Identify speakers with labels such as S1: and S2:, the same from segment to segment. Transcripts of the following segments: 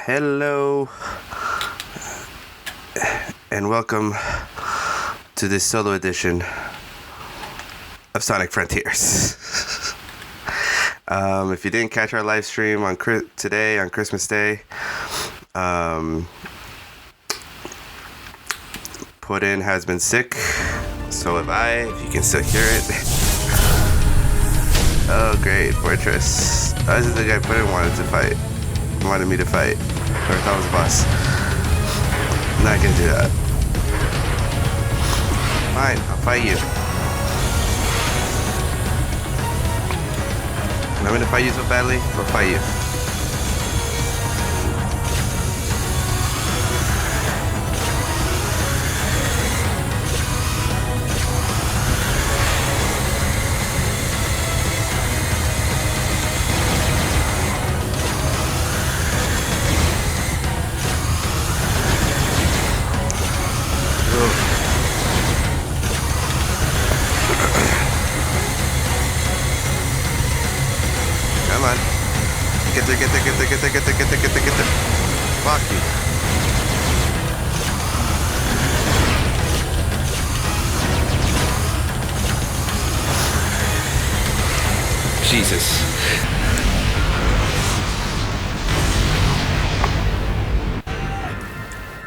S1: Hello and welcome to this solo edition of Sonic Frontiers. If you didn't catch our live stream on today on Christmas Day, Pudin has been sick, so have I, if you can still hear it. Oh great, Fortress. This is the guy Pudin wanted me to fight, or I thought it was a boss. I'm not gonna do that. Fine, I'll fight you. I'm gonna fight you so badly, I'll fight you. Come on. Get there. Fuck you. Jesus.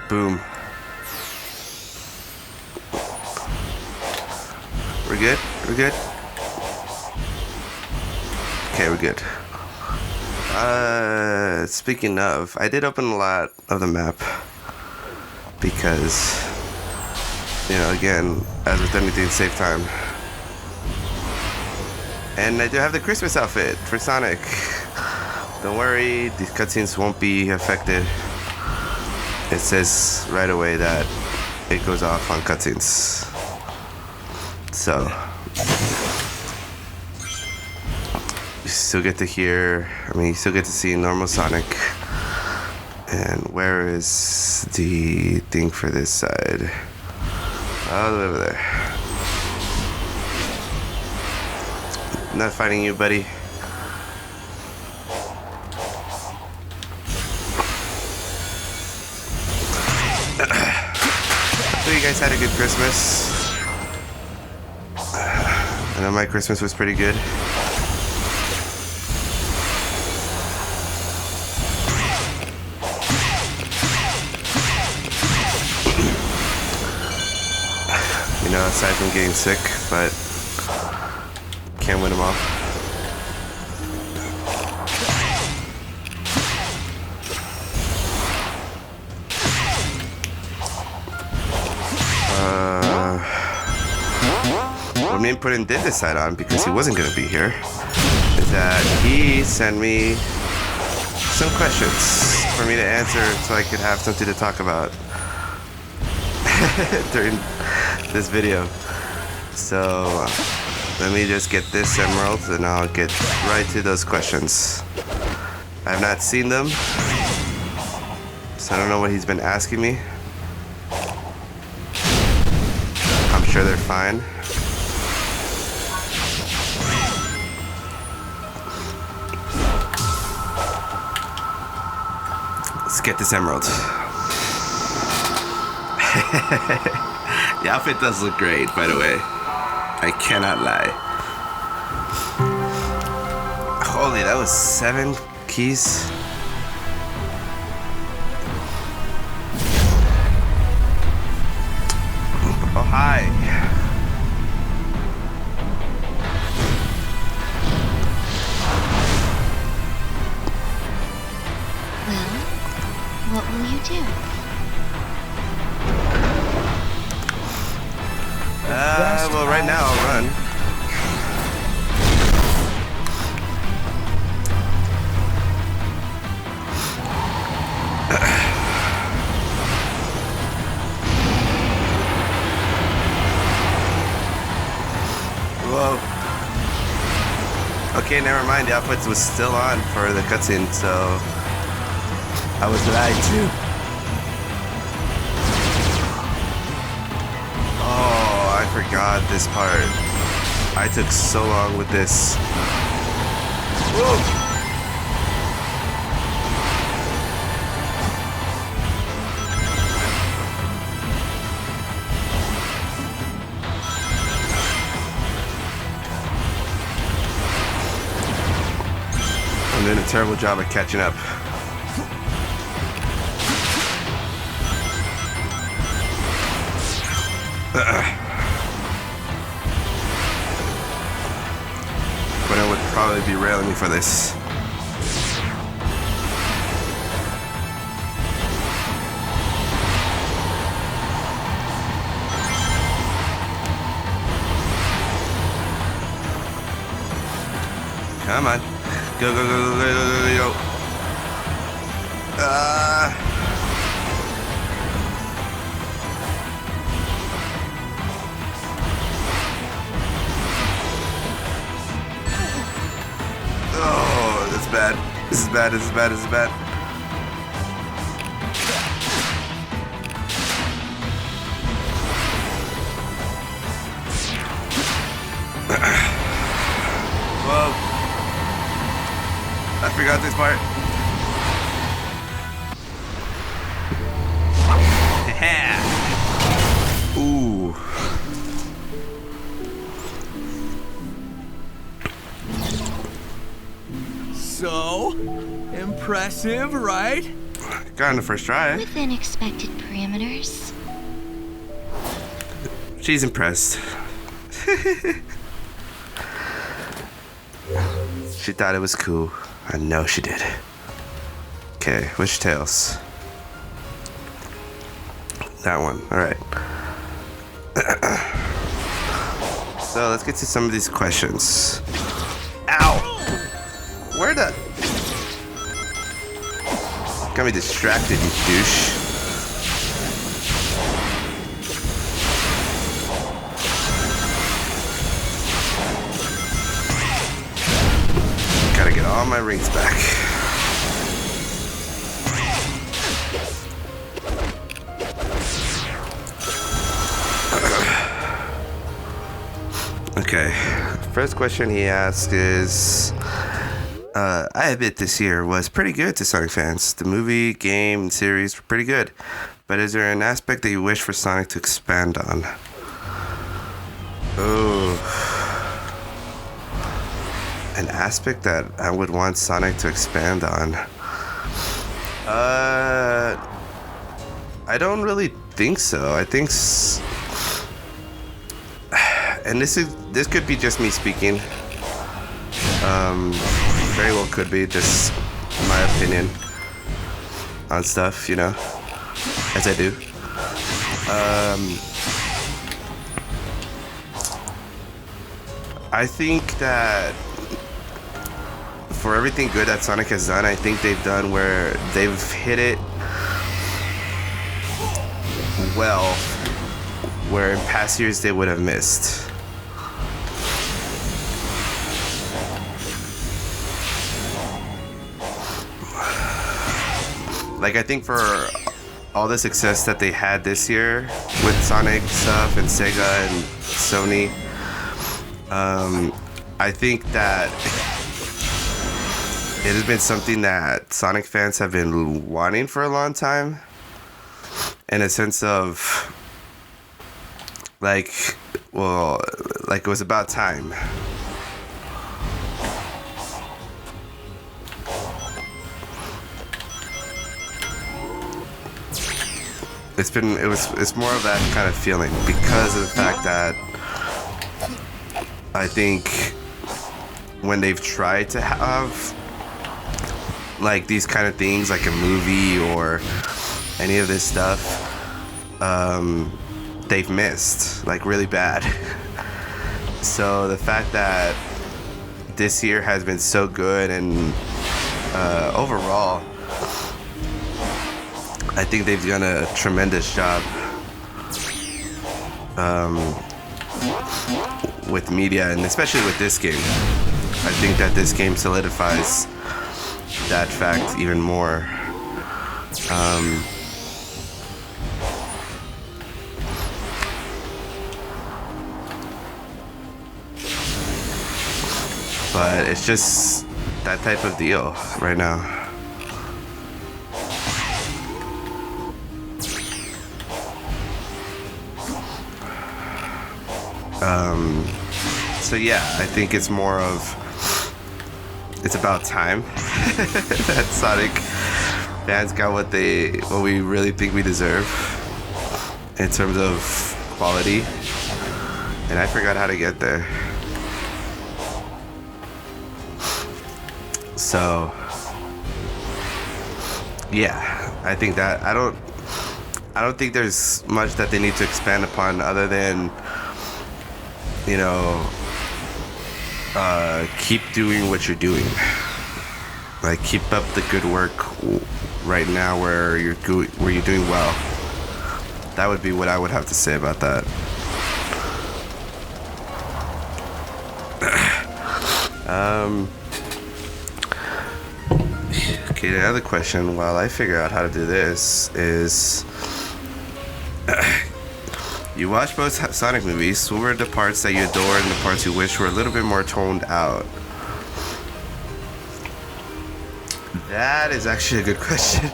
S1: Boom. We're good? Okay, we're good. Speaking of, I did open a lot of the map because, again, as with anything, save time. And I do have the Christmas outfit for Sonic. Don't worry, these cutscenes won't be affected. It says right away that it goes off on cutscenes. So, you still get to you still get to see normal Sonic. And where is the thing for this side? All the way over there. I'm not fighting you, buddy. So you guys had a good Christmas. I know my Christmas was pretty good. Aside from getting sick, but can't win them all. What me and Pudin did decide on, because he wasn't going to be here, is that he sent me some questions for me to answer so I could have something to talk about during this video. So let me just get this emerald and I'll get right to those questions. I have not seen them, so I don't know what he's been asking me. I'm sure they're fine. Let's get this emerald. The outfit does look great, by the way. I cannot lie. Holy, that was 7 keys. Oh, hi.
S2: Well, what will you do?
S1: Well, right now I'll run. Whoa. Okay, never mind. The outfit was still on for the cutscene, so I was lied to. I forgot this part. I took so long with this. Whoa. terrible job at catching up. Pudin would probably be railing me for this. Come on. Go, go, go, go, go, go, go, go. Oh, that's bad. This is bad, this is bad, this is bad. Whoa. I forgot this part. Ooh.
S2: So, impressive, right?
S1: Got in the first try.
S3: Within expected parameters.
S1: She's impressed. She thought it was cool. I know she did. Okay, which tails? That one. Alright. So let's get to some of these questions. Ow! Where the... Got me distracted, you douche. Gotta get all my rings back. Okay, first question he asked is, I admit this year was pretty good to Sonic fans. The movie, game, and series were pretty good. But is there an aspect that you wish for Sonic to expand on? Oh. An aspect that I would want Sonic to expand on. I don't really think so. I think, and this could be just me speaking. Very well could be just my opinion on stuff, you know, as I do. I think that for everything good that Sonic has done, I think they've done where they've hit it well, where in past years they would have missed. Like, I think for all the success that they had this year with Sonic stuff and Sega and Sony, I think that it has been something that Sonic fans have been wanting for a long time, in a sense of like, well, like it was about time. It's more of that kind of feeling because of the fact that I think when they've tried to have like these kind of things, like a movie or any of this stuff, they've missed like really bad. So the fact that this year has been so good and overall, I think they've done a tremendous job with media, and especially with this game. I think that this game solidifies that fact even more. But it's just that type of deal right now. So yeah, I think it's more of it's about time that Sonic fans got what we really think we deserve in terms of quality, and I forgot how to get there. So yeah, I think that I don't think there's much that they need to expand upon other than, you know, keep doing what you're doing. Like, keep up the good work right now where you're doing well. That would be what I would have to say about that. Okay, the other question while I figure out how to do this is, you watch both Sonic movies. What were the parts that you adored and the parts you wish were a little bit more toned out? That is actually a good question.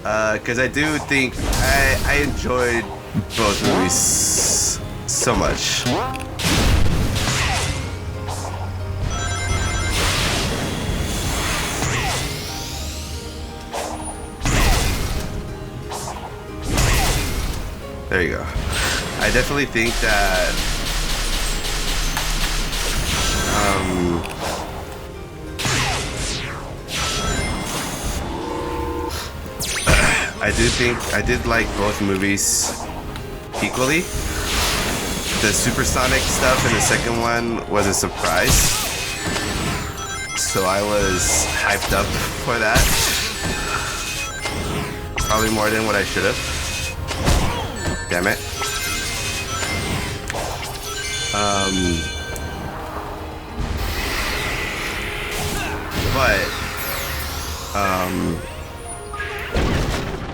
S1: Because I do think I enjoyed both movies so much. There you go. I definitely think that I did like both movies equally. The supersonic stuff in the second one was a surprise, so I was hyped up for that, probably more than what I should have. Damn it.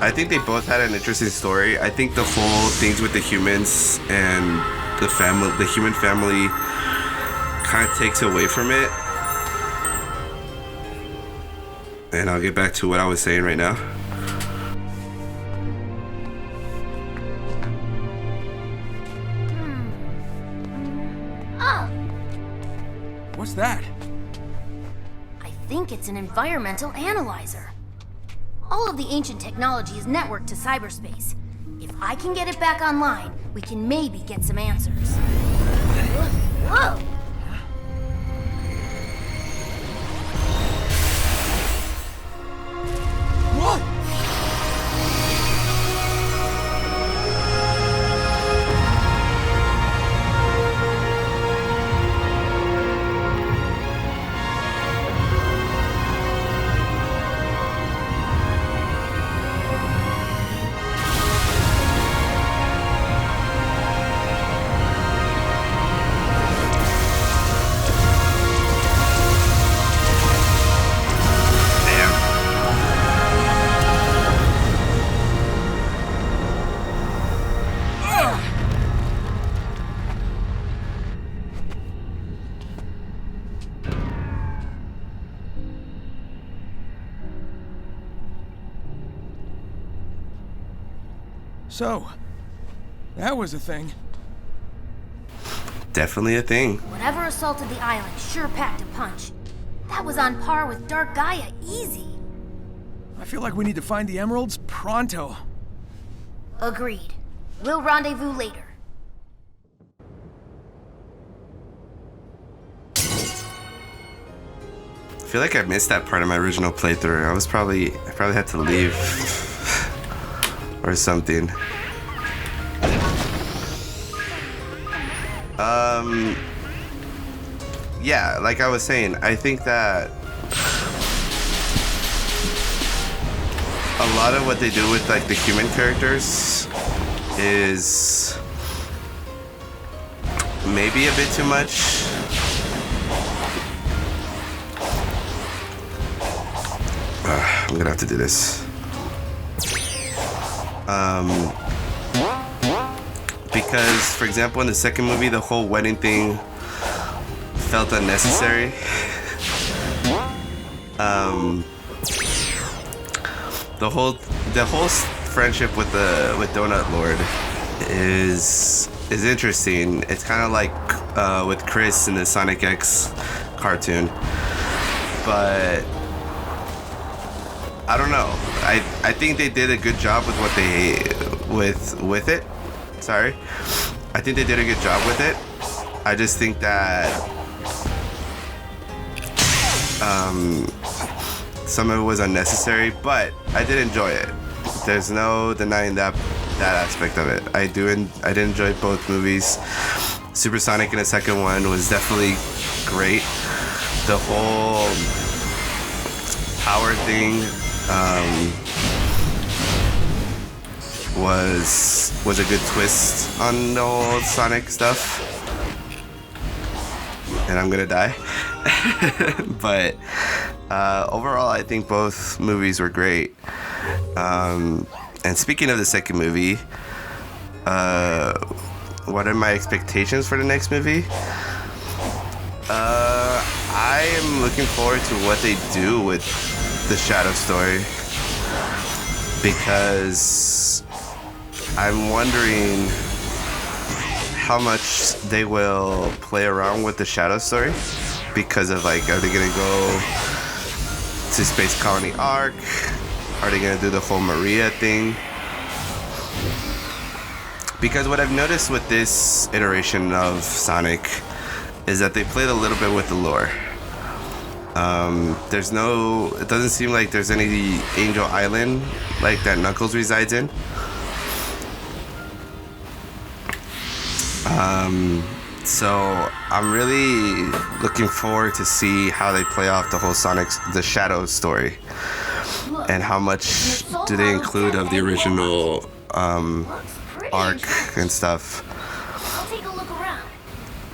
S1: I think they both had an interesting story. I think the whole things with the humans and the human family kind of takes away from it. And I'll get back to what I was saying right now.
S2: What's that?
S4: I think it's an environmental analyzer. All of the ancient technology is networked to cyberspace. If I can get it back online, we can maybe get some answers. Whoa!
S2: So, that was a thing.
S1: Definitely a thing.
S4: Whatever assaulted the island sure packed a punch. That was on par with Dark Gaia, easy.
S2: I feel like we need to find the emeralds pronto.
S4: Agreed. We'll rendezvous later.
S1: I feel like I missed that part of my original playthrough. I probably had to leave or something. Yeah, like I was saying, I think that a lot of what they do with like the human characters is maybe a bit too much. I'm gonna have to do this. Because, for example, in the second movie, the whole wedding thing felt unnecessary. The whole friendship with Donut Lord is interesting. It's kind of like with Chris in the Sonic X cartoon, but I don't know. I think they did a good job with what they with it. Sorry, I think they did a good job with it. I just think that some of it was unnecessary, but I did enjoy it. There's no denying that aspect of it. I did enjoy both movies. Supersonic in the second one was definitely great. The whole power thing was a good twist on the whole Sonic stuff. And I'm gonna die. But overall, I think both movies were great. And speaking of the second movie, what are my expectations for the next movie? I am looking forward to what they do with the Shadow story, because I'm wondering how much they will play around with the Shadow story, because of like, are they gonna go to Space Colony Arc? Are they gonna do the whole Maria thing? Because what I've noticed with this iteration of Sonic is that they played a little bit with the lore. It doesn't seem like there's any Angel Island like that Knuckles resides in. So I'm really looking forward to see how they play off the whole the Shadow story, and how much do they include of the original arc and stuff.
S4: I'll take a look around.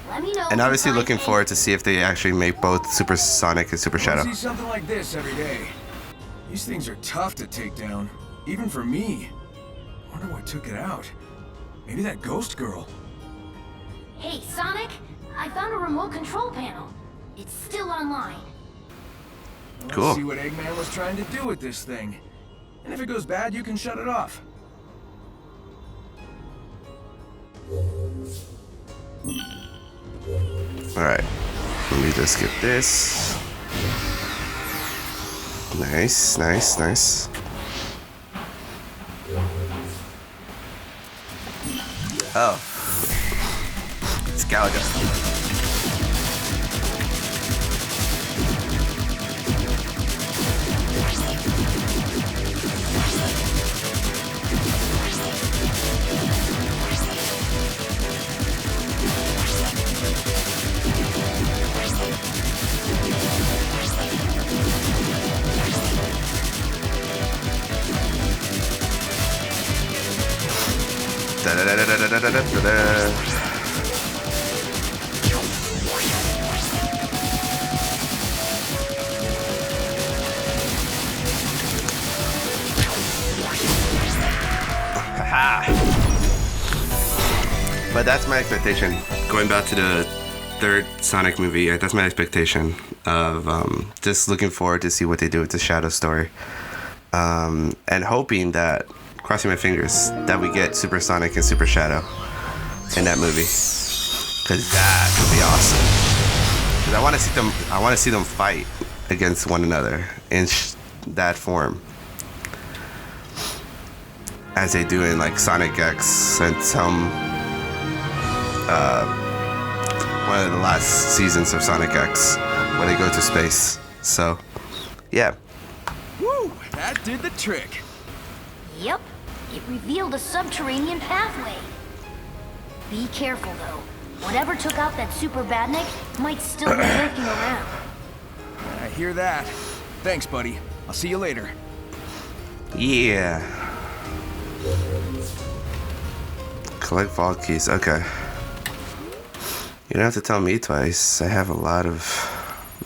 S4: Let me know.
S1: And obviously looking forward to see if they actually make both Super Sonic and Super Shadow.
S2: I see something like this every day. These things are tough to take down, even for me. Wonder what took it out. Maybe that ghost girl.
S4: Hey, Sonic, I found a remote control panel. It's still online.
S1: Cool.
S2: Let's see what Eggman was trying to do with this thing. And if it goes bad, you can shut it off.
S1: Alright, let me just skip this. Nice, nice, nice. Oh. It's Galaga. But that's my expectation. Going back to the third Sonic movie, that's my expectation of just looking forward to see what they do with the Shadow story. And hoping that, crossing my fingers, that we get Super Sonic and Super Shadow in that movie. Because that would be awesome. Because I want to see them fight against one another in that form. As they do in like Sonic X and some one of the last seasons of Sonic X, where they go to space. So, yeah.
S2: Woo! That did the trick.
S4: Yep, it revealed a subterranean pathway. Be careful though. Whatever took out that Super Badnik might still be lurking around.
S2: I hear that. Thanks, buddy. I'll see you later.
S1: Yeah. Collect vault keys. Okay. You don't have to tell me twice. I have a lot of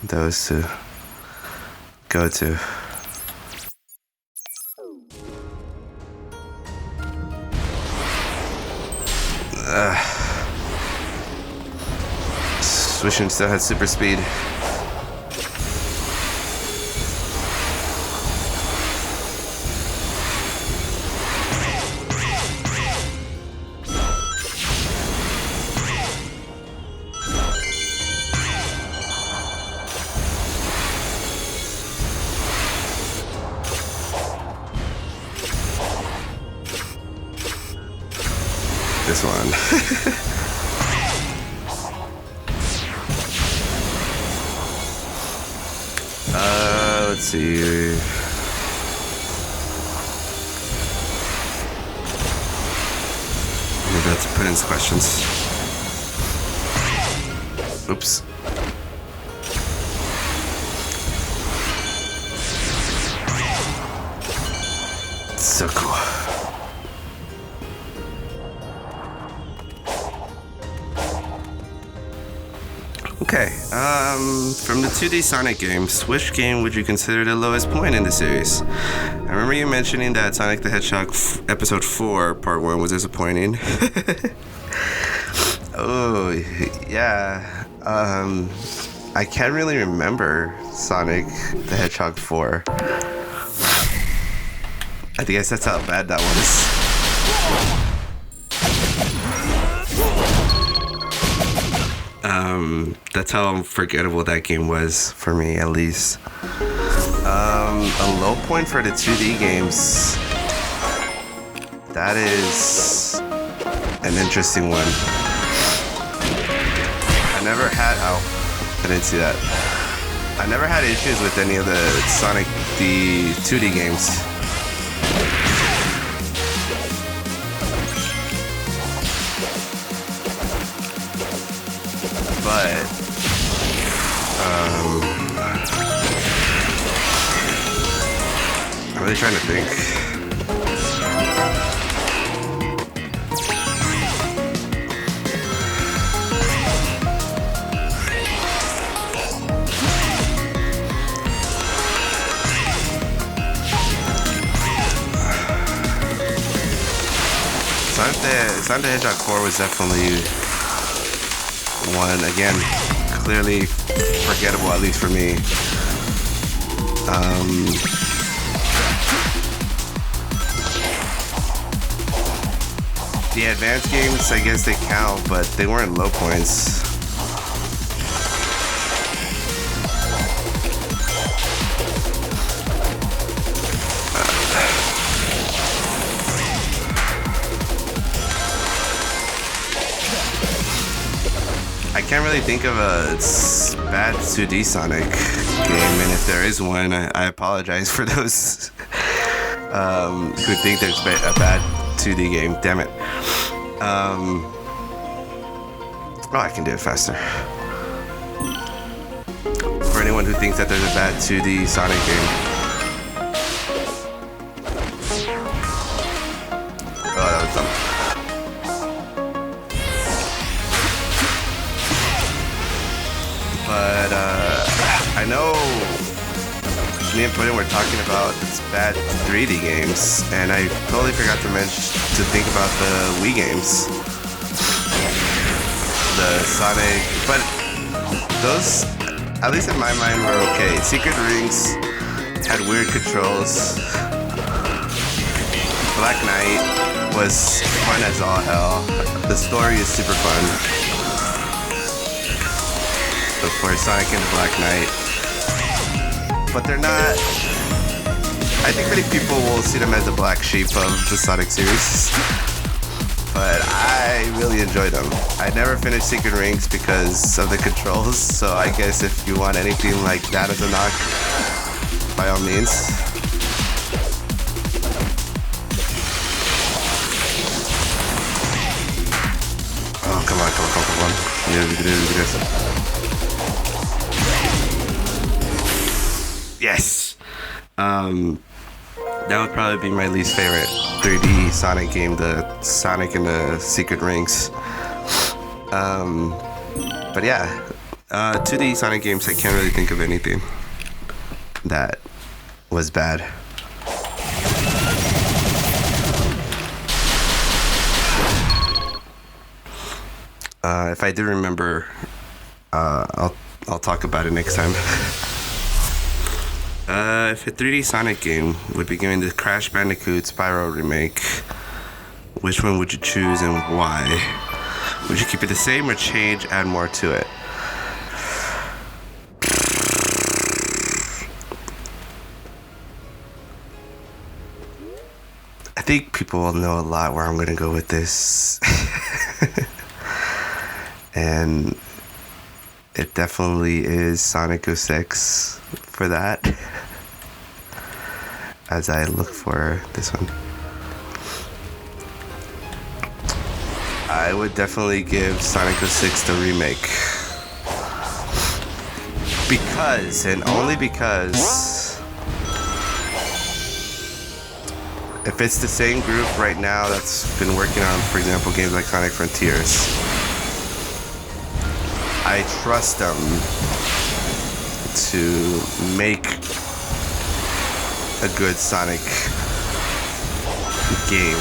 S1: those to go to. Wishing still had super speed. this one. Let's see. I'm about to put in some questions. Oops. So cool. Okay, from the 2D Sonic games, which game would you consider the lowest point in the series? I remember you mentioning that Sonic the Hedgehog Episode 4, Part 1 was disappointing. Oh, yeah. I can't really remember Sonic the Hedgehog 4. I guess that's how bad that was. That's how unforgettable that game was for me, at least. A low point for the 2D games. That is an interesting one. I didn't see that. I never had issues with any of the Sonic the 2D games. But I'm really trying to think. Sonic the Hedgehog 4 was definitely one, again, clearly forgettable, at least for me. The advanced games, I guess they count, but they weren't low points. I can't really think of a bad 2D Sonic game, and if there is one, I apologize for those who think there's a bad 2D game. Damn it. Oh, I can do it faster. For anyone who thinks that there's a bad 2D Sonic game. Oh, that was dumb. But I know me and Pudin were talking about this bad 3D games, and I totally forgot to think about the Wii games. The Sonic, but those, at least in my mind, were okay. Secret Rings had weird controls. Black Knight was fun as all hell. The story is super fun. For Sonic and Black Knight, but they're not. I think many people will see them as the black sheep of the Sonic series, but I really enjoyed them. I never finished Secret Rings because of the controls, so I guess if you want anything like that as a knock, by all means. Oh, come on. We can do this. Yes! That would probably be my least favorite 3D Sonic game, the Sonic and the Secret Rings. But yeah, 2D Sonic games, I can't really think of anything that was bad. If I do remember, I'll talk about it next time. If a 3D Sonic game would be given the Crash Bandicoot Spyro remake, which one would you choose and why? Would you keep it the same or change, add more to it? I think people will know a lot where I'm gonna go with this. And it definitely is Sonic 06 for that. As I look for this one, I would definitely give Sonic 06 the remake. Because, and only because, if it's the same group right now that's been working on, for example, games like Sonic Frontiers, I trust them to make a good Sonic game.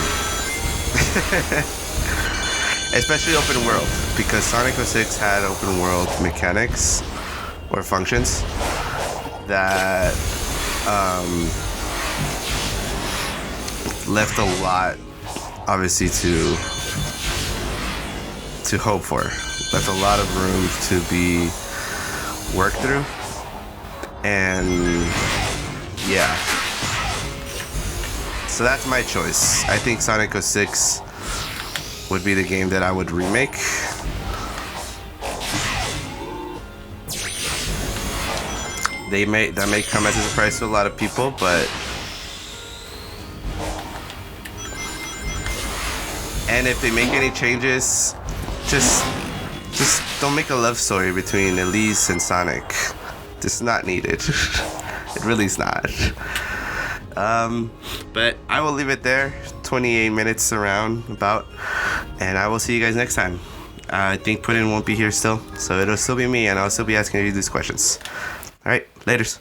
S1: Especially open world, because Sonic 06 had open world mechanics or functions that left a lot, obviously, to hope for. Left a lot of room to be worked through. And yeah. So that's my choice. I think Sonic 06 would be the game that I would remake. That may come as a surprise to a lot of people, but and if they make any changes, just don't make a love story between Elise and Sonic. It's not needed. It really is not. But I will leave it there. 28 minutes around about, and I will see you guys next time. I think Pudin won't be here still, so it'll still be me, and I'll still be asking you these questions. All right, laters.